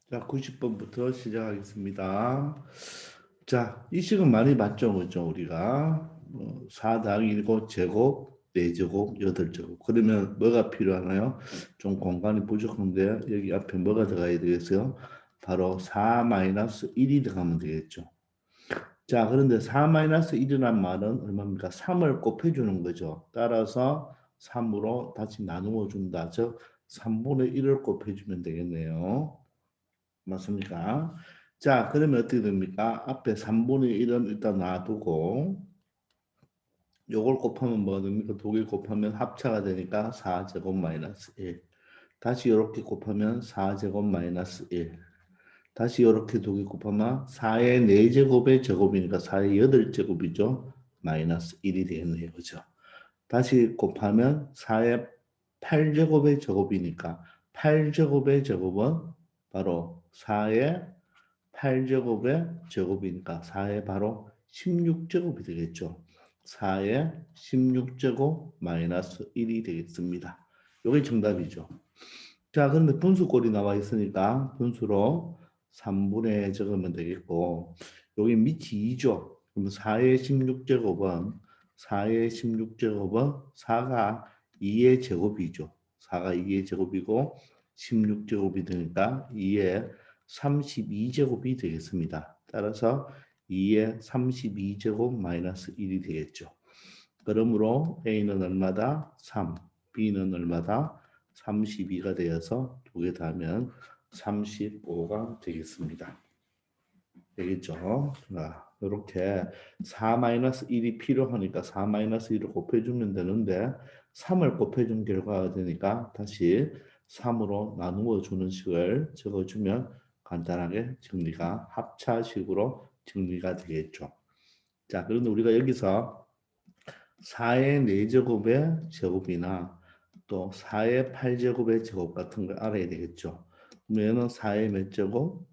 자, 90번부터 시작하겠습니다. 자, 이 식은 많이 봤죠, 그죠? 우리가 4 더하기 7 제곱, 4제곱, 8제곱. 그러면 뭐가 필요하나요? 좀 공간이 부족한데 여기 앞에 뭐가 들어가야 되겠어요? 바로 4 마이너스 1이 들어가면 되겠죠. 자, 그런데 4 마이너스 1이란 말은 얼마입니까? 3을 곱해주는 거죠. 따라서 3으로 다시 나누어 준다. 즉, 3분의 1을 곱해주면 되겠네요. 맞습니까? 자, 그러면 어떻게 됩니까? 앞에 3분의 1은 일단 놔두고 요걸 곱하면 뭐 됩니까? 두 개 곱하면 합차가 되니까 4제곱 마이너스 1. 다시 이렇게 곱하면 4제곱 마이너스 1. 다시 이렇게 두 개 곱하면 4의 4제곱의 제곱이니까 4의 8제곱이죠. 마이너스 1이 되겠네요. 그죠? 다시 곱하면 4의 8제곱의 제곱이니까 8제곱의 제곱은 바로 4의 8제곱의 제곱이니까 4의 바로 16제곱이 되겠죠. 4의 16제곱 마이너스 1이 되겠습니다. 이게 정답이죠. 자, 그런데 분수꼴이 나와 있으니까 분수로 3분의 적으면 되겠고 여기 밑이 2죠. 그럼 4의 16제곱은 4의 16제곱은 4가 2의 제곱이죠. 4가 2의 제곱이고 16제곱이 되니까 2의 32제곱이 되겠습니다. 따라서 2의 32제곱 마이너스 1이 되겠죠. 그러므로 A는 얼마다? 3, B는 얼마다? 32가 되어서 두 개 더하면 35가 되겠습니다. 되겠죠? 자, 이렇게 4-1이 필요하니까 4-1을 곱해주면 되는데 3을 곱해준 결과가 되니까 다시 3으로 나누어 주는 식을 적어주면 간단하게 정리가 합차식으로 정리가 되겠죠. 자, 그런데 우리가 여기서 4의 4제곱의 제곱이나 또 4의 8제곱의 제곱 같은 걸 알아야 되겠죠. 그럼 얘는 4의 몇 제곱?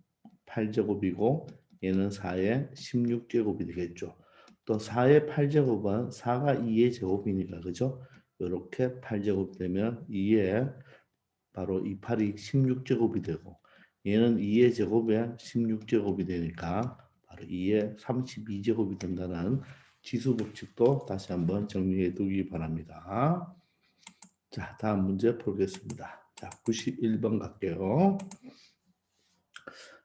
8제곱이고 얘는 4의 16제곱이 되겠죠. 또 4의 8제곱은 4가 2의 제곱이니까 그죠? 이렇게 8제곱 되면 2의 바로 이 8이 16제곱이 되고 얘는 2의 제곱에 16제곱이 되니까 바로 2의 32제곱이 된다는 지수 법칙도 다시 한번 정리해 두기 바랍니다. 자, 다음 문제 풀겠습니다. 자, 91번 갈게요.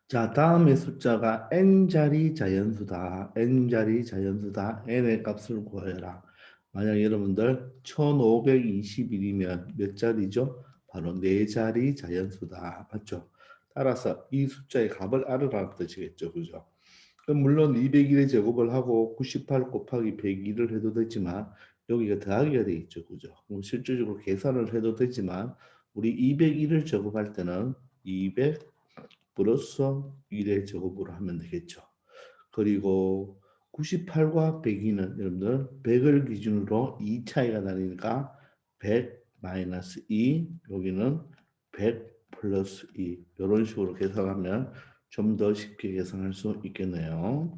자, 다음의 숫자가 n자리 자연수다. n자리 자연수다. n의 값을 구하여라. 만약 여러분들 1521이면 몇 자리죠? 바로 4자리 자연수다. 맞죠? 따라서 이 숫자의 값을 알으라는 뜻이겠죠. 그죠? 그럼 물론 201의 제곱을 하고 98 곱하기 102를 해도 되지만 여기가 더하기가 되겠죠. 그죠? 그럼 실질적으로 계산을 해도 되지만 우리 201을 제곱할 때는 200 플러스 1의 제곱으로 하면 되겠죠. 그리고 98과 102는 여러분들 100을 기준으로 2 차이가 나니까 100 마이너스 2 여기는 100 플러스 2 이런 식으로 계산하면 좀 더 쉽게 계산할 수 있겠네요.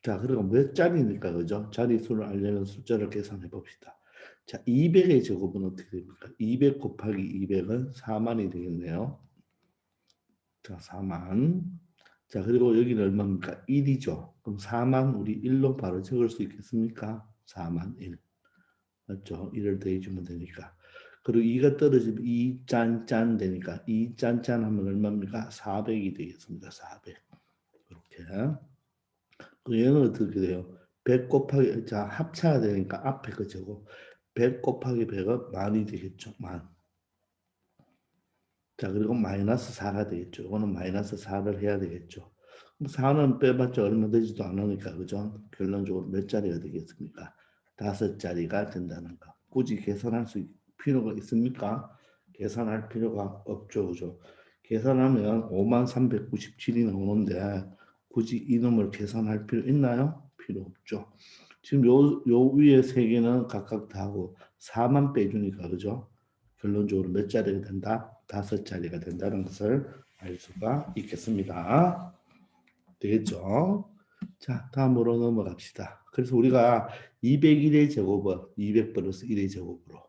자, 그리고 몇 자리니까 그죠? 자리수를 알려면 숫자를 계산해 봅시다. 자, 200의 제곱은 어떻게 됩니까? 200 곱하기 200은 4만이 되겠네요. 자, 4만. 자, 그리고 여기는 얼마입니까? 1이죠. 그럼 4만 우리 1로 바로 적을 수 있겠습니까? 4만 1. 맞죠? 1을 더해주면 되니까. 그리고 2가 떨어지면 2 짠짠 되니까 2 짠짠 하면 얼마입니까? 400이 되겠습니다. 400. 이렇게. 그 얘는 어떻게 돼요? 100 곱하기, 자, 합차가 되니까 앞에 거 제곱. 100 곱하기 100은 만이 되겠죠. 만. 자, 그리고 마이너스 4가 되겠죠. 이거는 마이너스 4를 해야 되겠죠. 4는 빼봤자 얼마 되지도 않으니까, 그죠? 결론적으로 몇 자리가 되겠습니까? 5자리가 된다는 거. 굳이 계산할 필요가 있습니까? 계산할 필요가 없죠, 그죠? 계산하면 5397이 나오는데, 굳이 이놈을 계산할 필요 있나요? 필요 없죠. 지금 요 위에 세 개는 각각 다 하고 4만 빼주니까, 그죠? 결론적으로 몇 자리가 된다? 5자리가 된다는 것을 알 수가 있겠습니다. 되겠죠? 자, 다음으로 넘어갑시다. 그래서 우리가 201의 제곱은 200 플러스 1의 제곱으로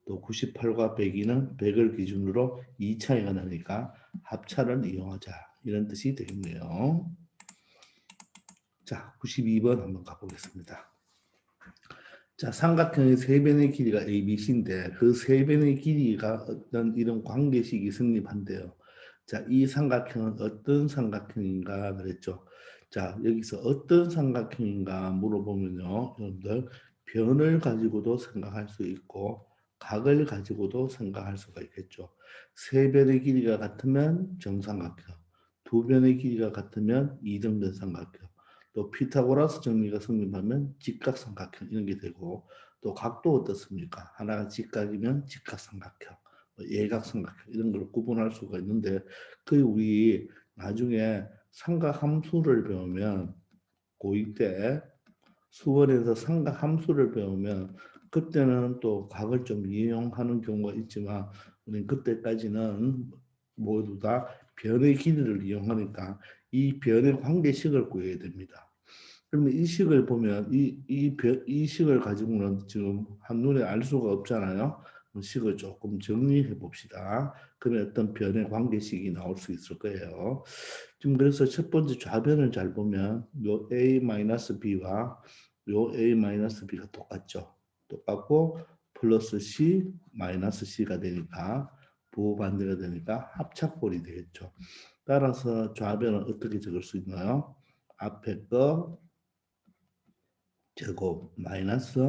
또 98과 102는 100을 기준으로 2 차이가 나니까 합차를 이용하자. 이런 뜻이 되겠네요. 자, 92번 한번 가보겠습니다. 자, 삼각형의 세 변의 길이가 ABC인데 그 세 변의 길이가 어떤 이런 관계식이 성립한대요. 자, 이 삼각형은 어떤 삼각형인가 그랬죠. 자, 여기서 어떤 삼각형인가 물어보면요. 여러분들 변을 가지고도 생각할 수 있고 각을 가지고도 생각할 수가 있겠죠. 세 변의 길이가 같으면 정삼각형, 두 변의 길이가 같으면 이등변 삼각형, 또 피타고라스 정리가 성립하면 직각삼각형 이런 게 되고 또 각도 어떻습니까? 하나가 직각이면 직각삼각형, 예각삼각형 이런 걸 구분할 수가 있는데 그 우리 나중에 삼각함수를 배우면 고2 때 수원에서 삼각함수를 배우면 그때는 또 각을 좀 이용하는 경우가 있지만 우리는 그때까지는 모두 다 변의 길이를 이용하니까 이 변의 관계식을 구해야 됩니다. 그러면 이 식을 보면 이 식을 가지고는 지금 한눈에 알 수가 없잖아요. 식을 조금 정리해 봅시다. 그러면 어떤 변의 관계식이 나올 수 있을 거예요. 지금 그래서 첫 번째 좌변을 잘 보면 요 a-b와 요 a-b가 똑같죠. 똑같고 플러스 c 마이너스 c가 되니까 부호반대가 되니까 합착꼴이 되겠죠. 따라서 좌변은 어떻게 적을 수 있나요? 앞에 거 제곱 마이너스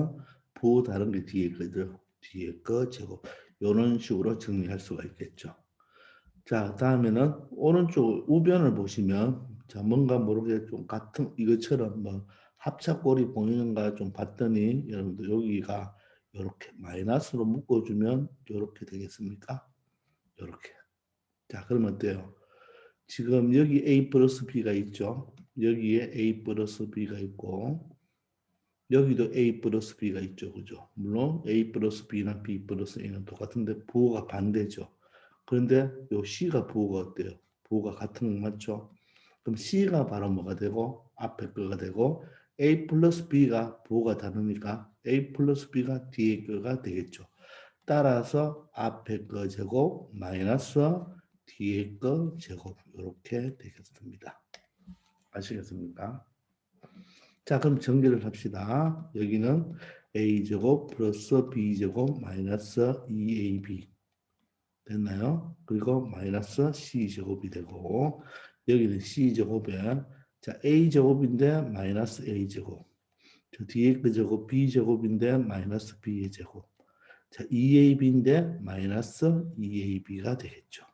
부호 다른 게 뒤에 거죠. 뒤에 거 제곱 이런 식으로 정리할 수가 있겠죠. 자, 다음에는 오른쪽 우변을 보시면 자 뭔가 모르게 좀 같은 이것처럼 뭐 합착골이 보이는가 좀 봤더니 여러분들 여기가 이렇게 마이너스로 묶어주면 이렇게 되겠습니까? 이렇게. 자, 그러면 어때요? 지금 여기 A 플러스 B가 있죠. 여기에 A 플러스 B가 있고 여기도 A 플러스 B가 있죠. 그죠? 물론 A 플러스 B나 B 플러스 A는 똑같은데 부호가 반대죠. 그런데 요 C가 부호가 어때요? 부호가 같은 거 맞죠? 그럼 C가 바로 뭐가 되고 앞에 거가 되고 A 플러스 B가 부호가 다르니까 A 플러스 B가 뒤에 거가 되겠죠. 따라서 앞에 거 제곱 마이너스 뒤에 거 제곱 이렇게 되겠습니다. 아시겠습니까? 자, 그럼 전개를 합시다. 여기는 a제곱 플러스 b제곱 마이너스 2ab 됐나요? 그리고 마이너스 c제곱이 되고 여기는 c제곱에 자 a제곱인데 마이너스 a제곱 저 뒤에 그 제곱 b제곱인데 마이너스 b의 제곱 자 2ab인데 마이너스 2ab가 되겠죠.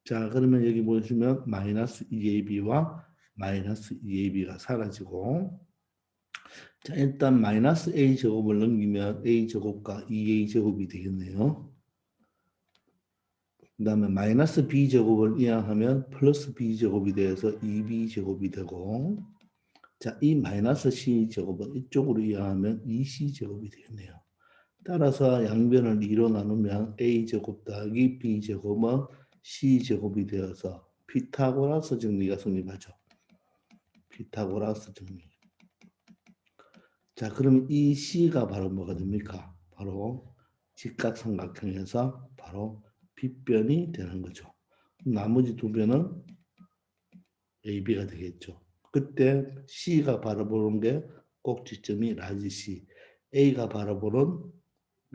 자 그러면 여기 보시면 마이너스 2ab와 마이너스 2ab가 사라지고 자, 일단 마이너스 a 제곱을 넘기면 a 제곱과 2a 제곱이 되겠네요. 그 다음에 마이너스 b 제곱을 이항하면 플러스 b 제곱이 돼서 2b 제곱이 되고 자, 이 마이너스 c 제곱은 이쪽으로 이항하면 2c 제곱이 되겠네요. 따라서 양변을 2로 나누면 a 제곱 더하기 b 제곱은 c 제곱이 되어서 피타고라스 정리가 성립하죠. 피타고라스 정리. 자, 그러면 이 C가 바로 뭐가 됩니까? 바로 직각삼각형에서 바로 빗변이 되는 거죠. 나머지 두 변은 AB가 되겠죠. 그때 C가 바라보는 게 꼭지점이 라지 C, A가 바라보는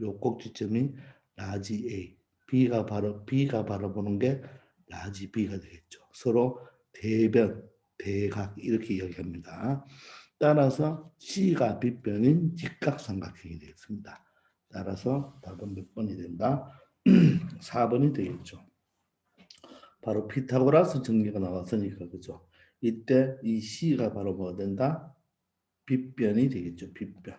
요 꼭지점이 라지 A, B가 바라보는 게 라지 B가 되겠죠. 서로 대변, 대각 이렇게 이야기합니다. 따라서 C가 빗변인 직각삼각형이 되겠습니다. 따라서 답은 몇 번이 된다? 4번이 되겠죠. 바로 피타고라스 정리가 나왔으니까 그죠. 이때 이 C가 바로 뭐가 된다? 빗변이 되겠죠. 빗변.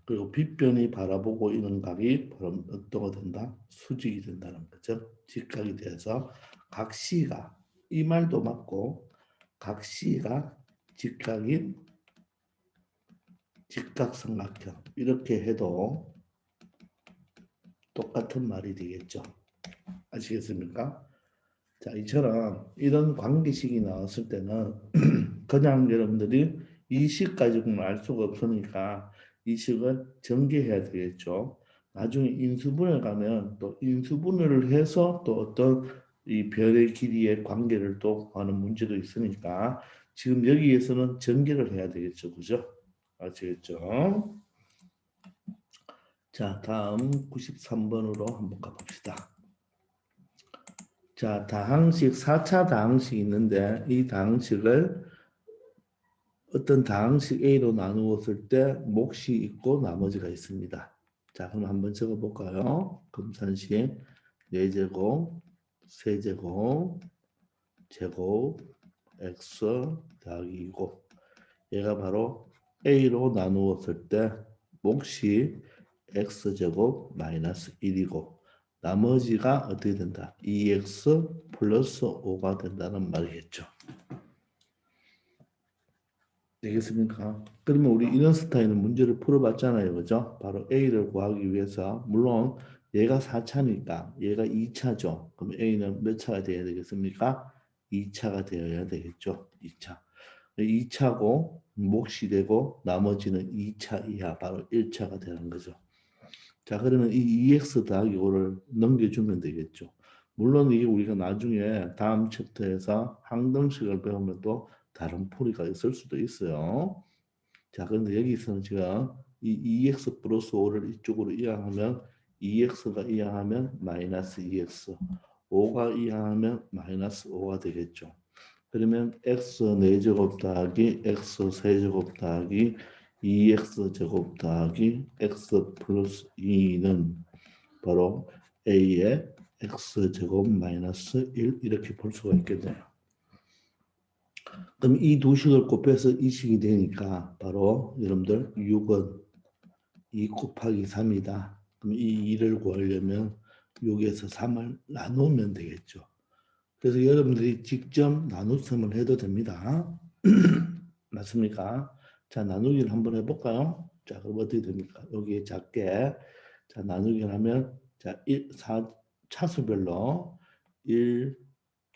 그리고 빗변이 바라보고 있는 각이 바로 어떠가 된다? 수직이 된다는 거죠. 직각이 돼서 각 C가 이 말도 맞고 각 C가 직각인 직각삼각형 이렇게 해도 똑같은 말이 되겠죠. 아시겠습니까? 자, 이처럼 이런 관계식이 나왔을 때는 그냥 여러분들이 이 식 가지고는 알 수가 없으니까 이 식을 전개해야 되겠죠. 나중에 인수분해 가면 또 인수분해를 해서 또 어떤 이 별의 길이의 관계를 또 하는 문제도 있으니까 지금 여기에서는 전개를 해야 되겠죠. 그죠? 아시겠죠? 자, 다음 93번으로 한번 가봅시다. 자, 다항식, 4차 다항식이 있는데 이 다항식을 어떤 다항식 A로 나누었을 때 몫이 있고 나머지가 있습니다. 자, 그럼 한번 적어볼까요? 금산식 4제곱, 세제곱, 제곱, x 더하기 2고 얘가 바로 A로 나누었을 때 몫이 x제곱 마이너스 1이고 나머지가 어떻게 된다? 2x 플러스 5가 된다는 말이겠죠. 되겠습니까? 그러면 우리 이런 스타일은 문제를 풀어봤잖아요. 그죠? 바로 A를 구하기 위해서 물론 얘가 4차니까 얘가 2차죠. 그럼 A는 몇 차가 돼야 되겠습니까? 2차가 되어야 되겠죠. 2차. 2차고 몫이 되고 나머지는 2차 이하 바로 1차가 되는 거죠. 자, 그러면 이 2x 더하기 5를 넘겨주면 되겠죠. 물론 이게 우리가 나중에 다음 챕터에서 항등식을 배우면 또 다른 풀이가 있을 수도 있어요. 자, 그런데 여기서는 지금 이 2x 플러스 5를 이쪽으로 이항하면 2x가 이항하면 마이너스 2x, 5가 이항하면 마이너스 5가 되겠죠. 그러면 x 4제곱 더하기 x 세제곱 더하기 2x 제곱 더하기 x 플러스 2는 바로 a의 x 제곱 마이너스 1 이렇게 볼 수가 있겠네요. 그럼 이 두 식을 곱해서 이 식이 되니까 바로 여러분들 6은 2 곱하기 3이다. 그럼 이 2를 구하려면 6에서 3을 나누면 되겠죠. 그래서 여러분들이 직접 나눗셈을 해도 됩니다. 맞습니까? 자, 나누기를 한번 해볼까요? 자, 그럼 어떻게 됩니까? 여기에 작게 자 나누기를 하면 자 4차수별로 1,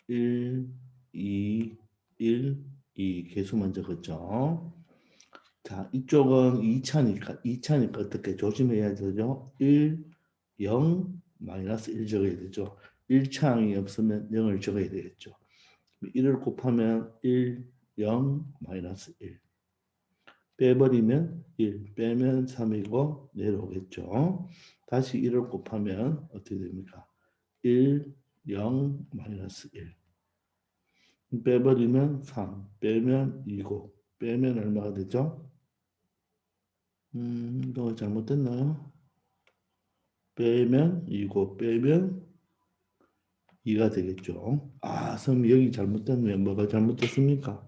1, 2, 1, 2 개수만 적었죠. 자, 이쪽은 2차니까 어떻게 조심해야 되죠? 1, 0, 마이너스 1 적어야 되죠. 1차항이 없으면 0을 적어야 되겠죠. 1을 곱하면 1, 0, 마이너스 1. 빼버리면 1, 빼면 3이고 내려오겠죠. 다시 1을 곱하면 어떻게 됩니까? 1, 0, 마이너스 1. 빼버리면 3, 빼면 2고 빼면 얼마가 되죠? 이거 잘못됐나요? 빼면 2고 빼면 2가 되겠죠. 아, 선생님 여기 잘못됐네요. 뭐가 잘못됐습니까?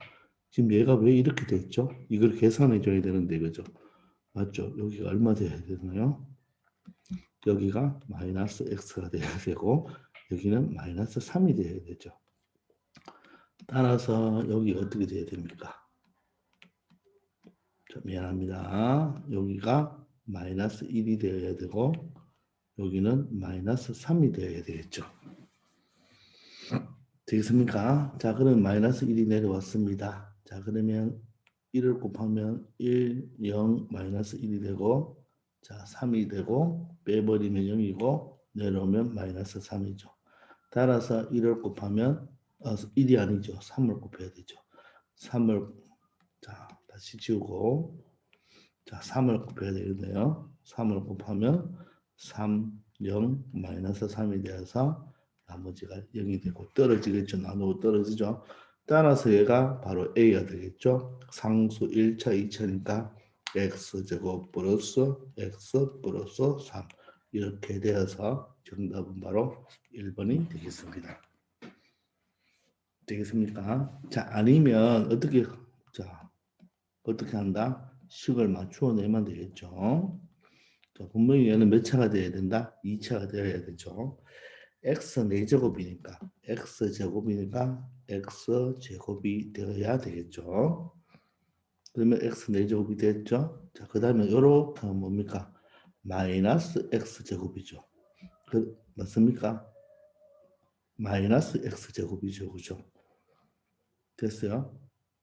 지금 얘가 왜 이렇게 됐죠? 이걸 계산해 줘야 되는데 그죠? 맞죠? 여기가 얼마 돼야 되나요? 여기가 마이너스 x가 돼야 되고 여기는 마이너스 3이 돼야 되죠. 따라서 여기 어떻게 돼야 됩니까? 자, 미안합니다. 여기가 마이너스 1이 되어야 되고 여기는 마이너스 3이 되어야 되겠죠. 되겠습니까? 자, 그럼 마이너스 1이 내려왔습니다. 자, 그러면 1을 곱하면 1, 0, 마이너스 1이 되고 자, 3이 되고 빼버리면 0이고 내려오면 마이너스 3이죠. 따라서 1을 곱하면 1이 아니죠. 3을 곱해야 되죠. 3을 자, 다시 지우고 자, 3을 곱해야 되겠네요. 3을 곱하면 3, 0, 마이너스 3이 되어서 나머지가 0이 되고 떨어지겠죠. 나누고 떨어지죠. 따라서 얘가 바로 A가 되겠죠. 상수 1차, 2차니까 X제곱 플러스 X 플러스 3 이렇게 되어서 정답은 바로 1번이 되겠습니다. 되겠습니까? 자, 아니면 어떻게 한다? 식을 맞추어 내면 되겠죠. 자, 분명히 얘는 몇 차가 돼야 된다? 2차가 되어야 되죠. x 4제곱이니까 x제곱이니까 x제곱이 되어야 되겠죠. 그러면 x 4제곱이 됐죠. 자, 그 다음에 이렇게 하면 뭡니까? 마이너스 x제곱이죠. 맞습니까? 마이너스 x제곱이죠. 그죠? 됐어요?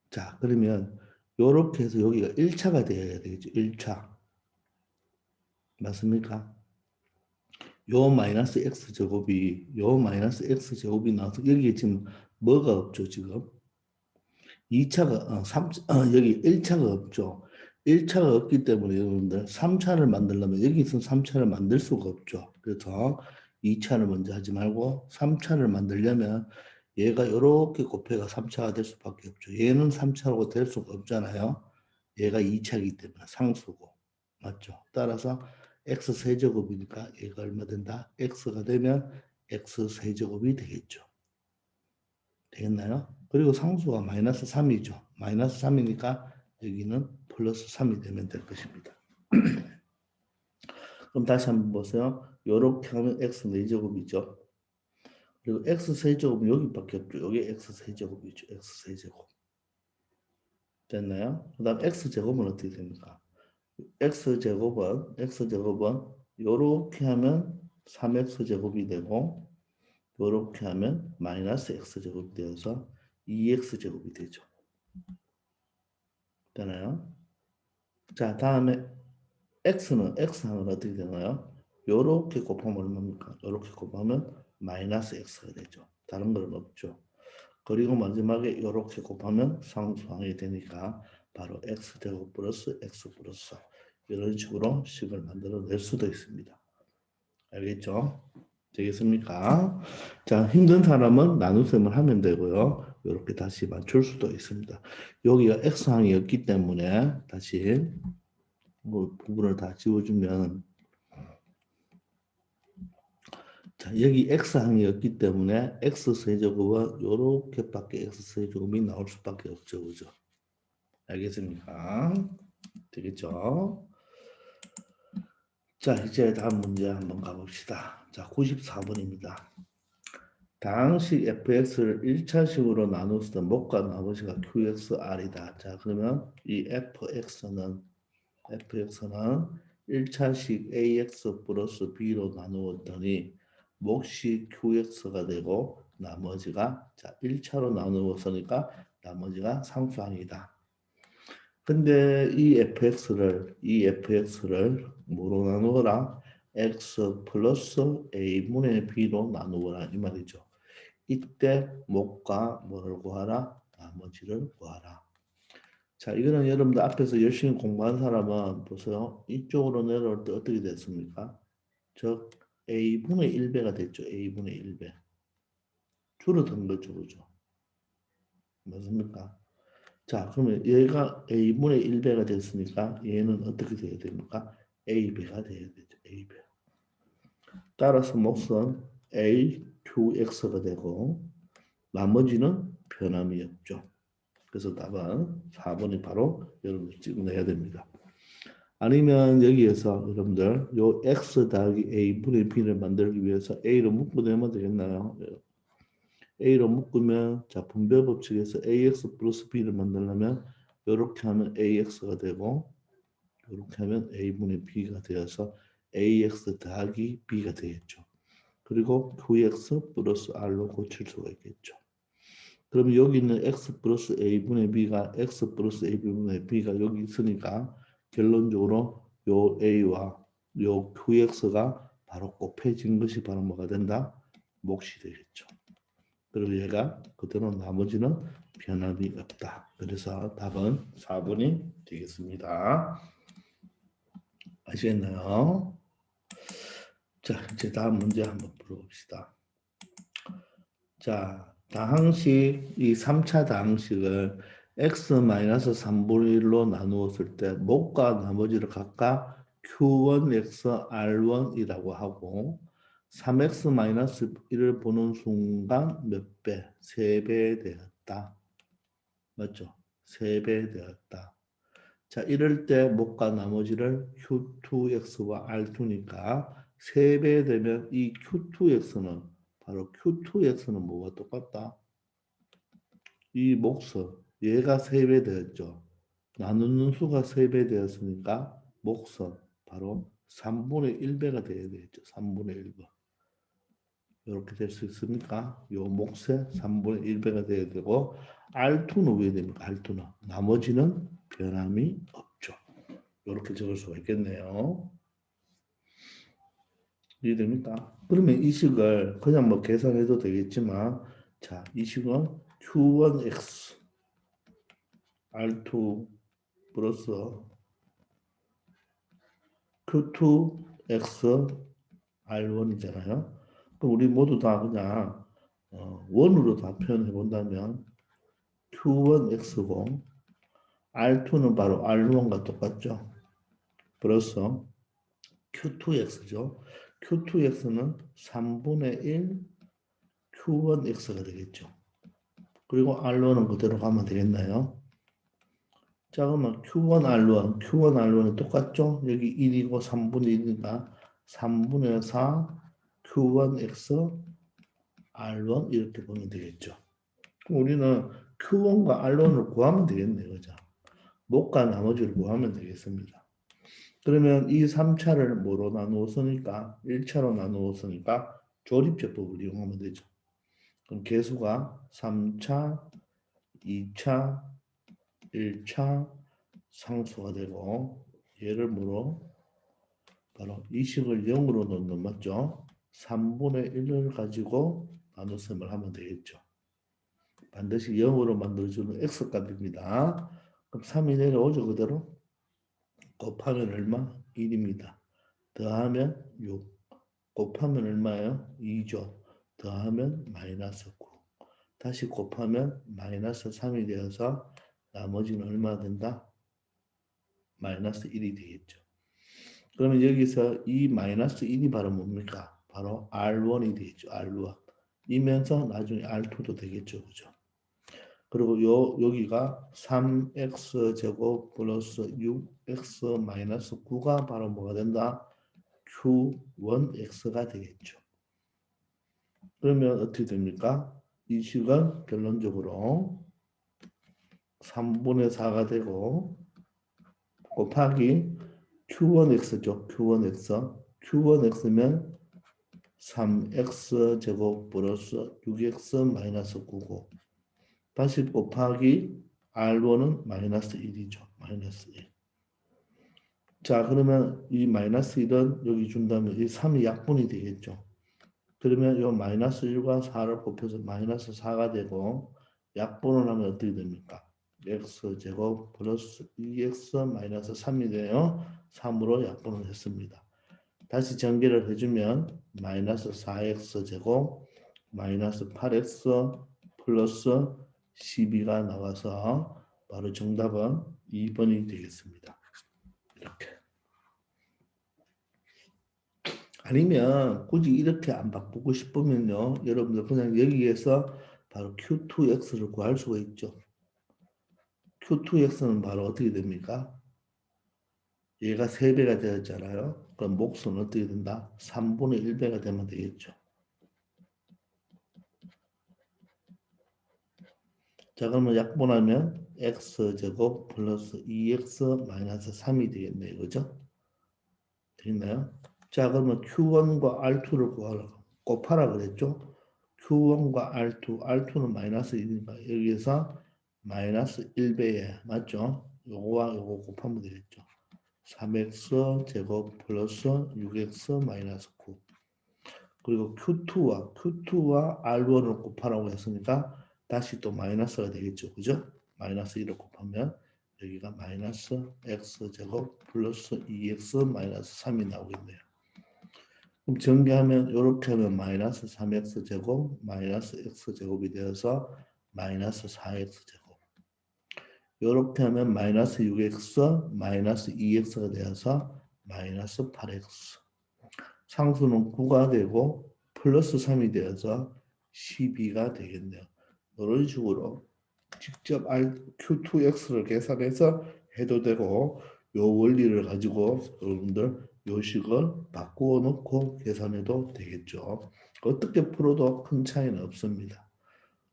자, 그러면 이렇게 해서 여기가 1차가 되어야 되겠죠. 1차. 맞습니까? 요 마이너스 x 제곱이 요 마이너스 x 제곱이 나와서 여기에 지금 뭐가 없죠 지금? 2차가 3 여기 1차가 없죠. 1차가 없기 때문에 여러분들 3차를 만들려면 여기서 3차를 만들 수가 없죠. 그래서 2차를 먼저 하지 말고 3차를 만들려면 얘가 이렇게 곱해가 3차가 될 수밖에 없죠. 얘는 3차로 될 수가 없잖아요. 얘가 2차이기 때문에 상수고. 맞죠? 따라서 x 세제곱이니까 얘가 얼마 된다? x가 되면 x 세제곱이 되겠죠. 되겠나요? 그리고 상수가 마이너스 3이죠. 마이너스 3이니까 여기는 플러스 3이 되면 될 것입니다. 그럼 다시 한번 보세요. 이렇게 하면 x 4제곱이죠. 그리고 x 세제곱은 여기밖에 없죠. 여기 x 세제곱이죠. x 세제곱. 됐나요? 그 다음 x 제곱은 어떻게 됩니까? x 제곱은 이렇게 하면 3x 제곱이 되고 이렇게 하면 마이너스 x 제곱이 되어서 2x 제곱이 되죠. 되나요? 자, 다음에 x는 어떻게 되나요? 요렇게 곱하면 얼마입니까? 요렇게 곱하면 마이너스 x가 되죠. 다른 건 없죠. 그리고 마지막에 요렇게 곱하면 상수항이 되니까 바로 x제곱 플러스 x 플러스 4 이런 식으로 식을 만들어낼 수도 있습니다. 알겠죠? 되겠습니까? 자, 힘든 사람은 나눗셈을 하면 되고요. 이렇게 다시 맞출 수도 있습니다. 여기가 x항이었기 때문에 다시 뭐 부분을 다 지워주면 자, 여기 x항이었기 때문에 x세제곱은 요렇게밖에 x세제곱이 나올 수밖에 없죠. 그죠? 알겠습니까? 되겠죠? 자, 이제 다음 문제 한번 가봅시다. 자, 94번입니다. 다항식 fx를 1차식으로 나눴을 목과 나머지가 qxr이다. 자, 그러면 이 fx는 1차식 ax 플러스 b로 나누었더니 몫이 qx가 되고 나머지가 자 1차로 나누었으니까 나머지가 상수항이다. 근데 이 fx를 뭐로 나누어라? x 플러스 a분의 b로 나누어라 이 말이죠. 이때 몫과 뭐를 구하라? 나머지를 구하라. 자, 이거는 여러분들 앞에서 열심히 공부한 사람은 보세요. 이쪽으로 내려올 때 어떻게 됐습니까? 즉 a분의 1배가 됐죠. a분의 1배. 줄어든 거죠. 그죠? 맞습니까? 자, 그러면 얘가 a분의 1배가 됐으니까 얘는 어떻게 돼야 됩니까? a배가 돼야 되죠. a배. 따라서 몫은 a, qx가 되고 나머지는 변함이 없죠. 그래서 답은 4번이 바로 여러분들 찍어내야 됩니다. 아니면 여기에서 여러분들 요 x 더하기 a분의 b를 만들기 위해서 a로 묶어내면 되겠나요? a로 묶으면 자 분배 법칙에서 ax 플러스 b를 만들려면 이렇게 하면 ax가 되고 이렇게 하면 a분의 b가 되어서 ax 더하기 b가 되겠죠. 그리고 qx 플러스 r로 고칠 수가 있겠죠. 그럼 여기 있는 x 플러스 a분의 b가 x 플러스 a분의 b가 여기 있으니까 결론적으로 요 a와 요 qx가 바로 곱해진 것이 바로 뭐가 된다? 몫이 되겠죠. 그리고 얘가 그대로 나머지는 변함이 없다. 그래서 답은 4번이 되겠습니다. 아시겠나요? 자, 이제 다음 문제 한번 풀어봅시다. 자, 다항식, 이 3차 다항식을 x-3분의 1로 나누었을 때 목과 나머지를 각각 q1x, r1이라고 하고 3x-1을 보는 순간 몇 배? 3배 되었다. 맞죠? 3배 되었다. 자, 이럴 때 목과 나머지를 q2x와 r2니까 3배 되면 이 q2x는 바로 q2x는 뭐가 똑같다? 이 몫은 얘가 3배 되었죠. 나누는 수가 3배 되었으니까 몫은 바로 3분의 1배가 되어야 되겠죠. 3분의 1배. 이렇게 될 수 있습니까? 요 몫의 3분의 1배가 되어야 되고 R2는 왜 됩니까? R2는 나머지는 변함이 없죠. 이렇게 적을 수가 있겠네요. 이해됩니까? 그러면 이 식을 그냥 뭐 계산해도 되겠지만, 자, 이 식은 Q1X R2 플러스 Q2X R1이잖아요. 그럼 우리 모두 다 그냥 원으로 다 표현해 본다면 Q1X고 R2는 바로 R1과 똑같죠. 플러스 Q2X죠. Q2X는 3분의 1 Q1X가 되겠죠. 그리고 R1은 그대로 가면 되겠나요? 자, 그러면 Q1 R1, Q1 R1은 똑같죠? 여기 1이고 3분의 1이니까 3분의 4 Q1 X R1 이렇게 보면 되겠죠. 그럼 우리는 Q1과 R1을 구하면 되겠네요. 그죠? 못과 나머지를 구하면 되겠습니다. 그러면 이 3차를 뭐로 나누었으니까 1차로 나누었으니까 조립제법을 이용하면 되죠. 그럼 개수가 3차, 2차, 1차 상수가 되고 얘를 뭐로 바로 이 식을 0으로 넣는 맞죠? 3분의 1을 가지고 나눗셈을 하면 되겠죠. 반드시 0으로 만들어주는 x값입니다. 그럼 3이 내려오죠 그대로? 곱하면 얼마? 1입니다. 더하면 6. 곱하면 얼마예요? 2죠. 더하면 마이너스 9. 다시 곱하면 마이너스 3이 되어서 나머지는 얼마 된다? 마이너스 1이 되겠죠. 그러면 여기서 이 마이너스 1이 바로 뭡니까? 바로 R1이 되겠죠. R1. 이면서 나중에 R2도 되겠죠. 그죠? 그리고 여기가 3x 제곱 플러스 6x 마이너스 9가 바로 뭐가 된다? Q1x가 되겠죠. 그러면 어떻게 됩니까? 이 식은 결론적으로 3분의 4가 되고 곱하기 Q1x죠. Q1x. Q1x면 3x 제곱 플러스 6x 마이너스 9고 다시 곱하기 R1은 마이너스 1이죠. 마이너스 1. 자, 그러면 이 마이너스 1은 여기 준다면 이 3이 약분이 되겠죠. 그러면 이 마이너스 1과 4를 곱해서 마이너스 4가 되고 약분을 하면 어떻게 됩니까? x 제곱 플러스 2x 마이너스 3이 돼요. 3으로 약분을 했습니다. 다시 전개를 해주면 마이너스 4x 제곱 마이너스 8x 플러스 12가 나와서 바로 정답은 2번이 되겠습니다. 이렇게. 아니면 굳이 이렇게 안 바꾸고 싶으면요. 여러분들 그냥 여기에서 바로 Q2X를 구할 수가 있죠. Q2X는 바로 어떻게 됩니까? 얘가 3배가 되었잖아요. 그럼 몫은 어떻게 된다? 3분의 1배가 되면 되겠죠. 자, 그러면 약분하면 x제곱 플러스 2x 마이너스 3이 되겠네요. 그죠? 되겠나요? 자, 그러면 Q1과 R2를 곱하라 그랬죠? Q1과 R2, R2는 마이너스 1이니까 여기에서 마이너스 1배에 맞죠? 요거와 요거 곱하면 되겠죠. 3x 제곱 플러스 6x 마이너스 9 그리고 Q2와 R1을 곱하라고 했으니까 다시 또 마이너스가 되겠죠. 그죠? 마이너스 1을 곱하면 여기가 마이너스 x제곱 플러스 2x 마이너스 3이 나오겠네요. 그럼 전개하면 이렇게 하면 마이너스 3x제곱 마이너스 x제곱이 되어서 마이너스 4x제곱 이렇게 하면 마이너스 6x 마이너스 2x가 되어서 마이너스 8x 상수는 9가 되고 플러스 3이 되어서 12가 되겠네요. 이런 식으로 직접 Q2X를 계산해서 해도 되고 요 원리를 가지고 여러분들 요 식을 바꾸어 놓고 계산해도 되겠죠. 어떻게 풀어도 큰 차이는 없습니다.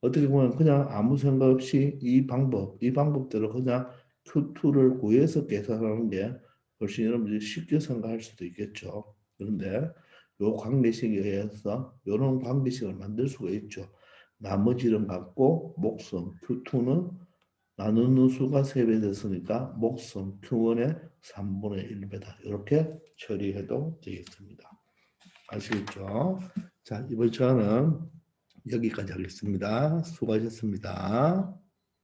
어떻게 보면 그냥 아무 생각 없이 이 방법대로 그냥 Q2를 구해서 계산하는 게 훨씬 여러분들이 쉽게 생각할 수도 있겠죠. 그런데 요 관계식에 의해서 이런 관계식을 만들 수가 있죠. 나머지는 갖고 목성 Q2는 나누는 수가 3배 됐으니까 목성 Q1의 3분의 1배다. 이렇게 처리해도 되겠습니다. 아시겠죠? 자, 이번 시간은 여기까지 하겠습니다. 수고하셨습니다.